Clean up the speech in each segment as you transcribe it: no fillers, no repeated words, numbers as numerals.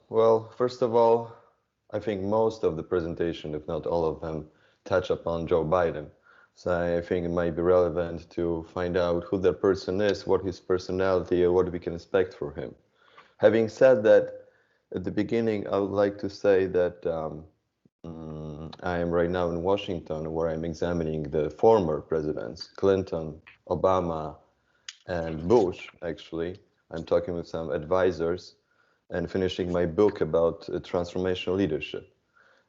Well, first of all, I think most of the presentation, if not all of them, touch upon Joe Biden. So I think it might be relevant to find out who that person is, what his personality, or what we can expect from him. Having said that, at the beginning, I would like to say that I am right now in Washington, where I'm examining the former presidents, Clinton, Obama, and Bush, actually. I'm talking with some advisors and finishing my book about transformational leadership.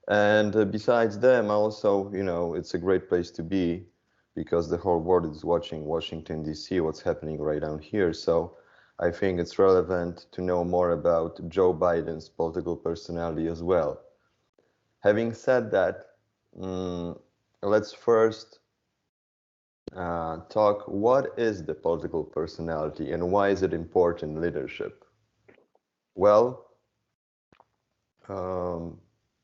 And besides them, also, it's a great place to be because the whole world is watching Washington, D.C., what's happening right down here. So I think it's relevant to know more about Joe Biden's political personality as well. Having said that, let's first talk what is the political personality and why is it important in leadership? Well,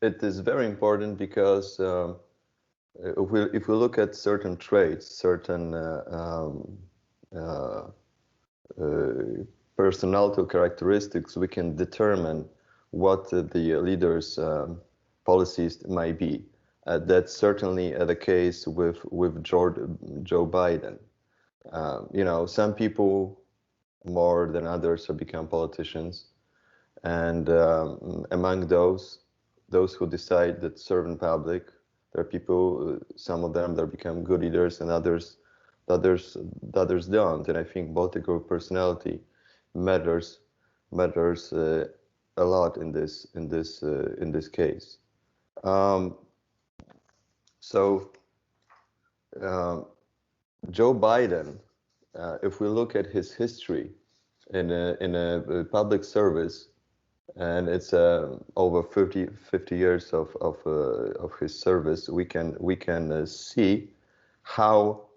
it is very important because if we look at certain traits, certain personality characteristics, we can determine what the leader's policies might be. That's certainly the case with Joe Biden. Some people more than others have become politicians, and among those who decide that serve in public, there are people, some of them that become good leaders, and others don't. And I think political personality matters a lot in this case. So Joe Biden, if we look at his history in a public service, and it's over 50 years of his service, we can see how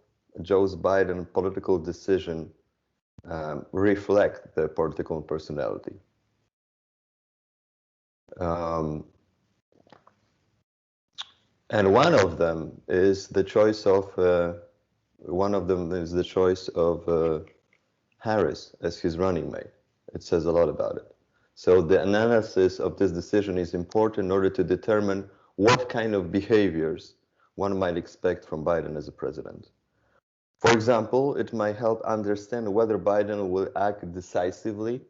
Joe Biden's political decision reflect the political personality. And one of them is the choice of Harris as his running mate. It says a lot about it. So the analysis of this decision is important in order to determine what kind of behaviors one might expect from Biden as a president. For example, it might help understand whether Biden will act decisively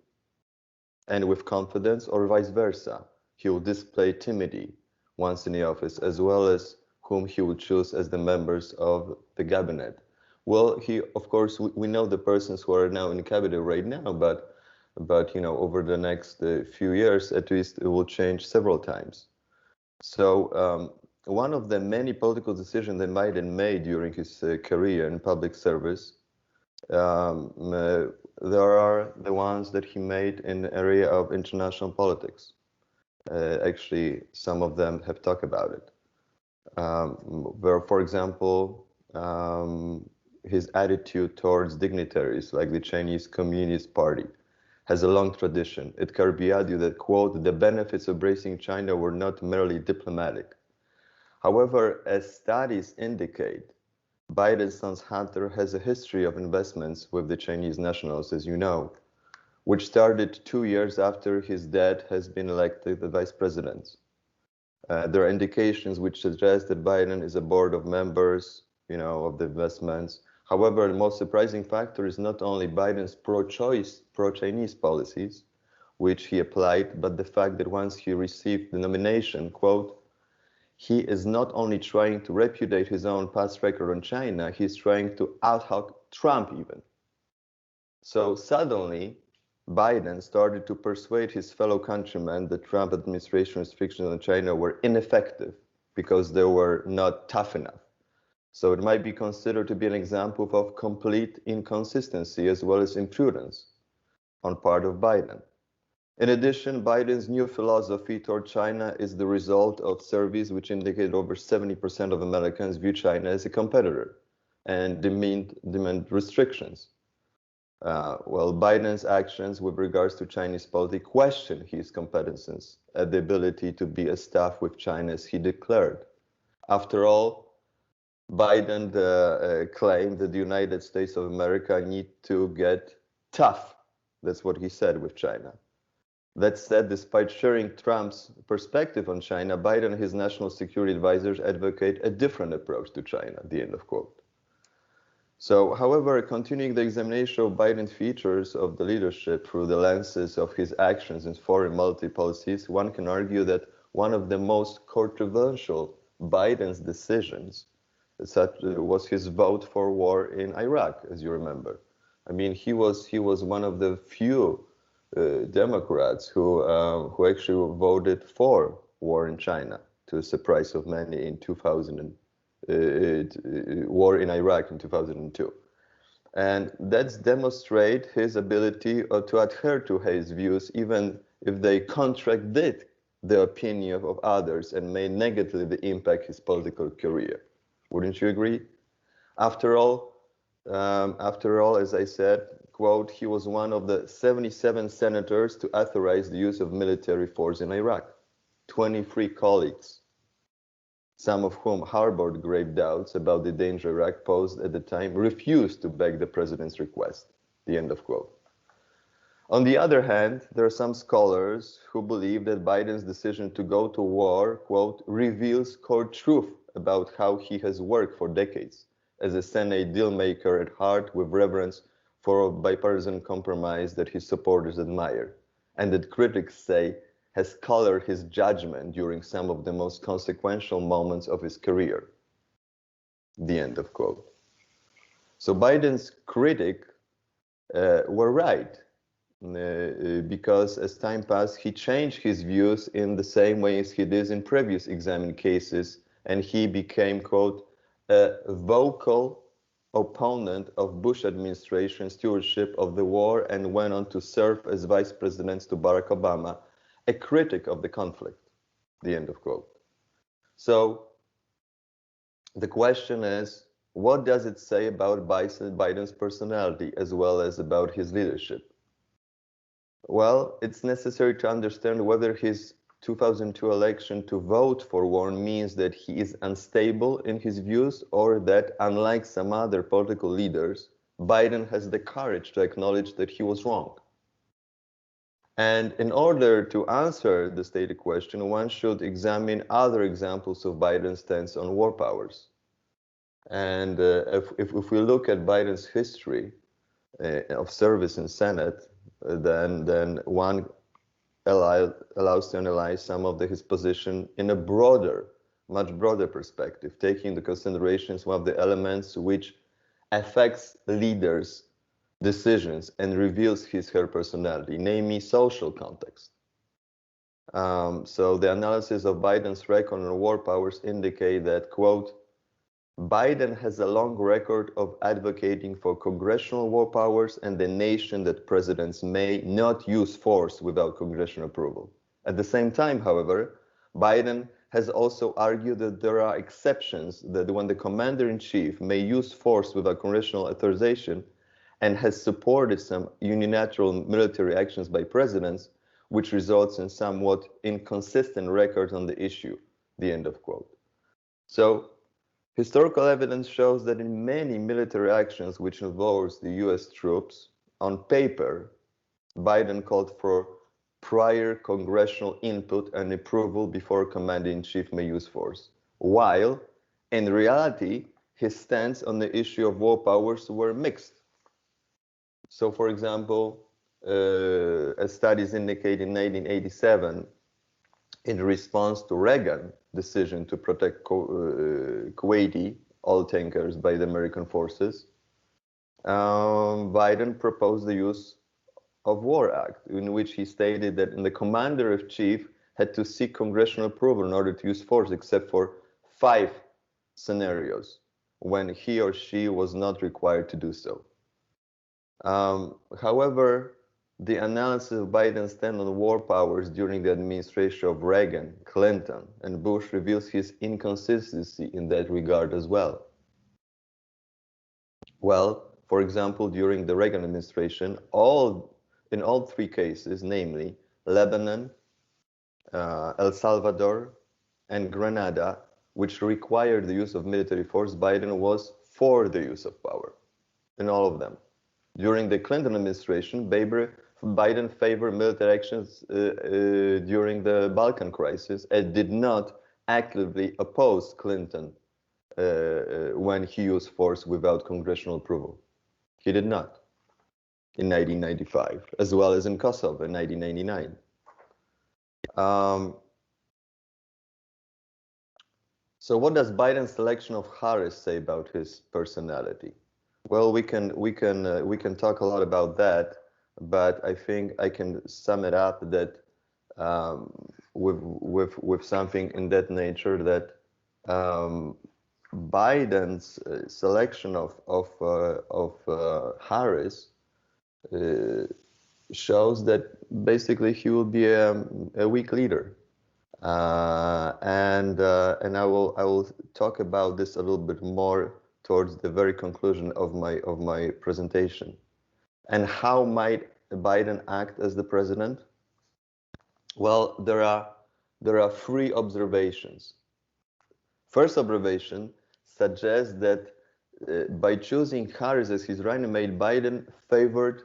and with confidence, or vice versa. He will display timidity once in the office, as well as whom he will choose as the members of the cabinet. Well, of course, we know the persons who are now in the cabinet right now, but over the next few years, at least, it will change several times. So one of the many political decisions that Biden made during his career in public service, there are the ones that he made in the area of international politics. Actually, some of them have talked about it. Where, for example, his attitude towards dignitaries like the Chinese Communist Party has a long tradition. It can be argued that, quote, the benefits of embracing China were not merely diplomatic. However, as studies indicate, Biden's son Hunter has a history of investments with the Chinese nationals, as you know, which started 2 years after his dad has been elected the vice president. There are indications which suggest that Biden is a board of members, of the investments. However, the most surprising factor is not only Biden's pro-choice, pro-Chinese policies, which he applied, but the fact that once he received the nomination, quote, he is not only trying to repudiate his own past record on China, he's trying to out-hawk Trump even. So suddenly, Biden started to persuade his fellow countrymen that Trump administration restrictions on China were ineffective because they were not tough enough. So it might be considered to be an example of complete inconsistency as well as imprudence on part of Biden. In addition, Biden's new philosophy toward China is the result of surveys which indicate over 70% of Americans view China as a competitor and demand restrictions. Well, Biden's actions with regards to Chinese policy question his competences and the ability to be a staff with China, as he declared. After all, Biden claimed that the United States of America need to get tough. That's what he said with China. That said, despite sharing Trump's perspective on China, Biden and his national security advisors advocate a different approach to China, the end of quote. So, however, continuing the examination of Biden's features of the leadership through the lenses of his actions in foreign military policies, one can argue that one of the most controversial Biden's decisions was his vote for war in Iraq, as you remember. I mean, he was one of the few Democrats who actually voted for war in China, to the surprise of many, in 2000 war in Iraq in 2002. And that's demonstrate his ability to adhere to his views, even if they contradict the opinion of others and may negatively impact his political career. Wouldn't you agree? After all, as I said, quote, he was one of the 77 senators to authorize the use of military force in Iraq. 23 colleagues, some of whom harbored grave doubts about the danger Iraq posed at the time, refused to back the president's request, the end of quote. On the other hand, there are some scholars who believe that Biden's decision to go to war, quote, reveals core truth about how he has worked for decades as a Senate dealmaker at heart, with reverence for a bipartisan compromise that his supporters admire, and that critics say has colored his judgment during some of the most consequential moments of his career. The end of quote. So Biden's critics were right, because as time passed, he changed his views in the same way as he did in previous examined cases, and he became, quote, a vocal opponent of Bush administration stewardship of the war, and went on to serve as vice president to Barack Obama, a critic of the conflict, the end of quote. So the question is, what does it say about Biden's personality as well as about his leadership? Well, it's necessary to understand whether his 2002 election to vote for war means that he is unstable in his views, or that, unlike some other political leaders, Biden has the courage to acknowledge that he was wrong. And in order to answer the stated question, one should examine other examples of Biden's stance on war powers. And if we look at Biden's history of service in Senate, then one allows to analyze some of his position in a much broader perspective, taking into consideration one of the elements which affects leaders' decisions and reveals her personality, namely social context. So the analysis of Biden's record on war powers indicate that, quote, Biden has a long record of advocating for congressional war powers and the nation that presidents may not use force without congressional approval. At the same time, however, Biden has also argued that there are exceptions, that when the commander-in-chief may use force without congressional authorization, and has supported some unilateral military actions by presidents, which results in somewhat inconsistent records on the issue, the end of quote. So, historical evidence shows that in many military actions which involves the US troops, on paper, Biden called for prior congressional input and approval before commander-in-chief may use force, while in reality, his stance on the issue of war powers were mixed. So, for example, as studies indicate, in 1987, in response to Reagan's decision to protect Kuwaiti oil tankers by the American forces, Biden proposed the use of War Act, in which he stated that the commander-in-chief had to seek congressional approval in order to use force, except for 5 scenarios when he or she was not required to do so. However, the analysis of Biden's stand on war powers during the administration of Reagan, Clinton, and Bush reveals his inconsistency in that regard as well. Well, for example, during the Reagan administration, in all 3 cases, namely Lebanon, El Salvador, and Grenada, which required the use of military force, Biden was for the use of power in all of them. During the Clinton administration, Biden favored military actions during the Balkan crisis and did not actively oppose Clinton when he used force without congressional approval. He did not in 1995, as well as in Kosovo in 1999. So what does Biden's selection of Harris say about his personality? Well, we can talk a lot about that, but I think I can sum it up that with something in that nature, that Biden's selection of Harris shows that basically he will be a weak leader. And I will talk about this a little bit more towards the very conclusion of my presentation. And how might Biden act as the president? Well, there are three observations. First observation suggests that by choosing Harris as his running mate, Biden favored,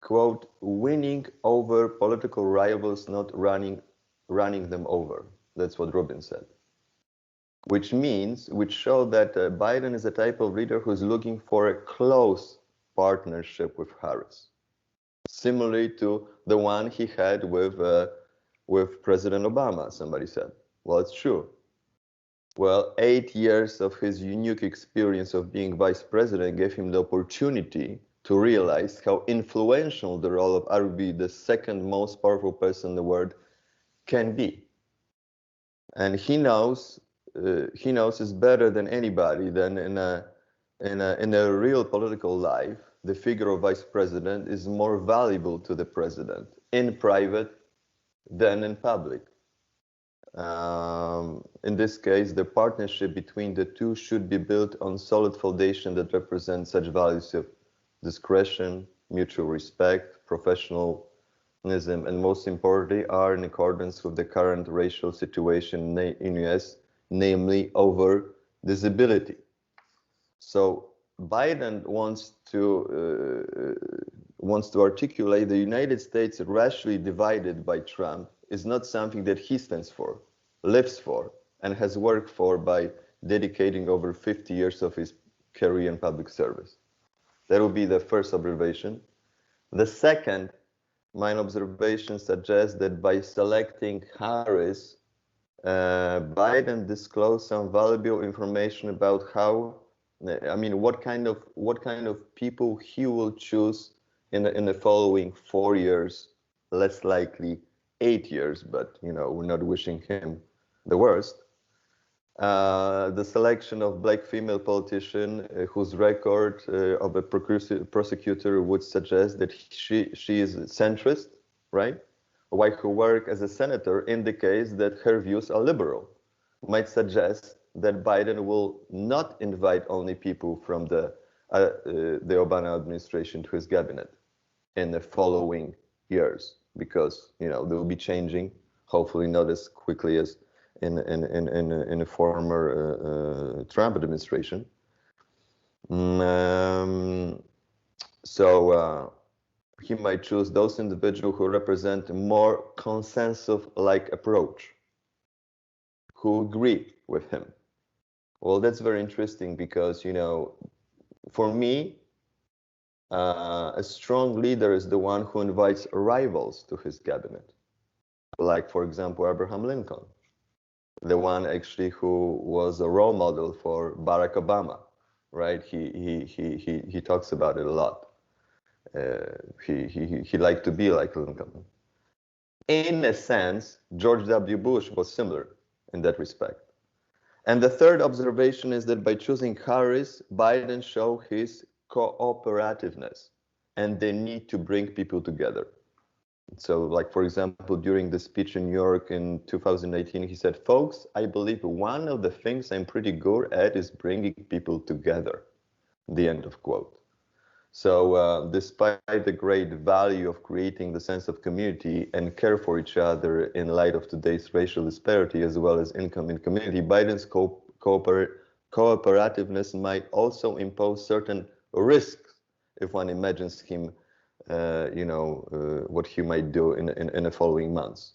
quote, winning over political rivals, not running them over. That's what Rubin said. Which showed that Biden is a type of leader who's looking for a close partnership with Harris, similarly to the one he had with President Obama, somebody said. Well, it's true. Well, 8 years of his unique experience of being vice president gave him the opportunity to realize how influential the role of arguably the second most powerful person in the world can be. And he knows it's better than anybody than in a real political life. The figure of vice president is more valuable to the president in private than in public. In this case, the partnership between the two should be built on solid foundation that represents such values of discretion, mutual respect, professionalism, and most importantly, are in accordance with the current racial situation in US, namely over disability. So Biden wants to articulate the United States racially divided by Trump is not something that he stands for, lives for, and has worked for by dedicating over 50 years of his career in public service. That will be the first observation. The second, my observation suggests that by selecting Harris, Biden disclosed some valuable information about what kind of people he will choose in the following 4 years, less likely 8 years, but we're not wishing him the worst. The selection of black female politician whose record of a prosecutor would suggest that she is centrist, right? While her work as a senator indicates that her views are liberal, might suggest that Biden will not invite only people from the Obama administration to his cabinet in the following years, because they will be changing, hopefully not as quickly as in a former Trump administration. So he might choose those individuals who represent a more consensus-like approach, who agree with him. Well, that's very interesting because, for me, a strong leader is the one who invites rivals to his cabinet, like, for example, Abraham Lincoln, the one actually who was a role model for Barack Obama, right? He talks about it a lot. He liked to be like Lincoln. In a sense, George W. Bush was similar in that respect. And the third observation is that by choosing Harris, Biden showed his cooperativeness and the need to bring people together. So, like, for example, during the speech in New York in 2018, he said, "Folks, I believe one of the things I'm pretty good at is bringing people together." The end of quote. So despite the great value of creating the sense of community and care for each other in light of today's racial disparity as well as income in community, Biden's cooperativeness might also impose certain risks if one imagines him what he might do in the following months.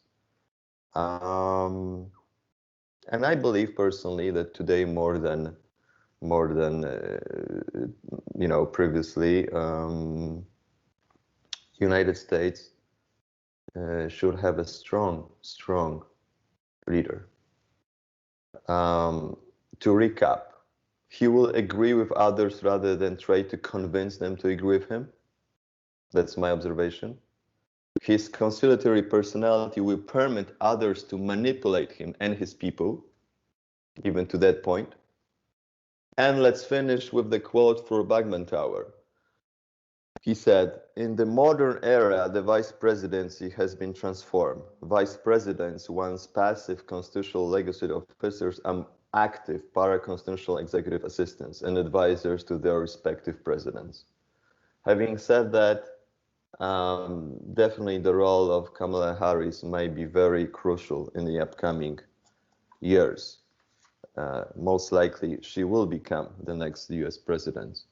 And I believe personally that today more than previously, United States should have a strong leader. To recap, he will agree with others rather than try to convince them to agree with him. That's my observation. His conciliatory personality will permit others to manipulate him and his people, even to that point. And let's finish with the quote for Bagman Tower. He said, "In the modern era, the vice presidency has been transformed. Vice presidents, once passive constitutional legislative officers, are active para-constitutional executive assistants and advisors to their respective presidents." Having said that, definitely the role of Kamala Harris might be very crucial in the upcoming years. Most likely, she will become the next U.S. president,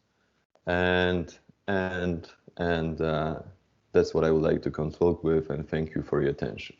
and that's what I would like to conclude with. And thank you for your attention.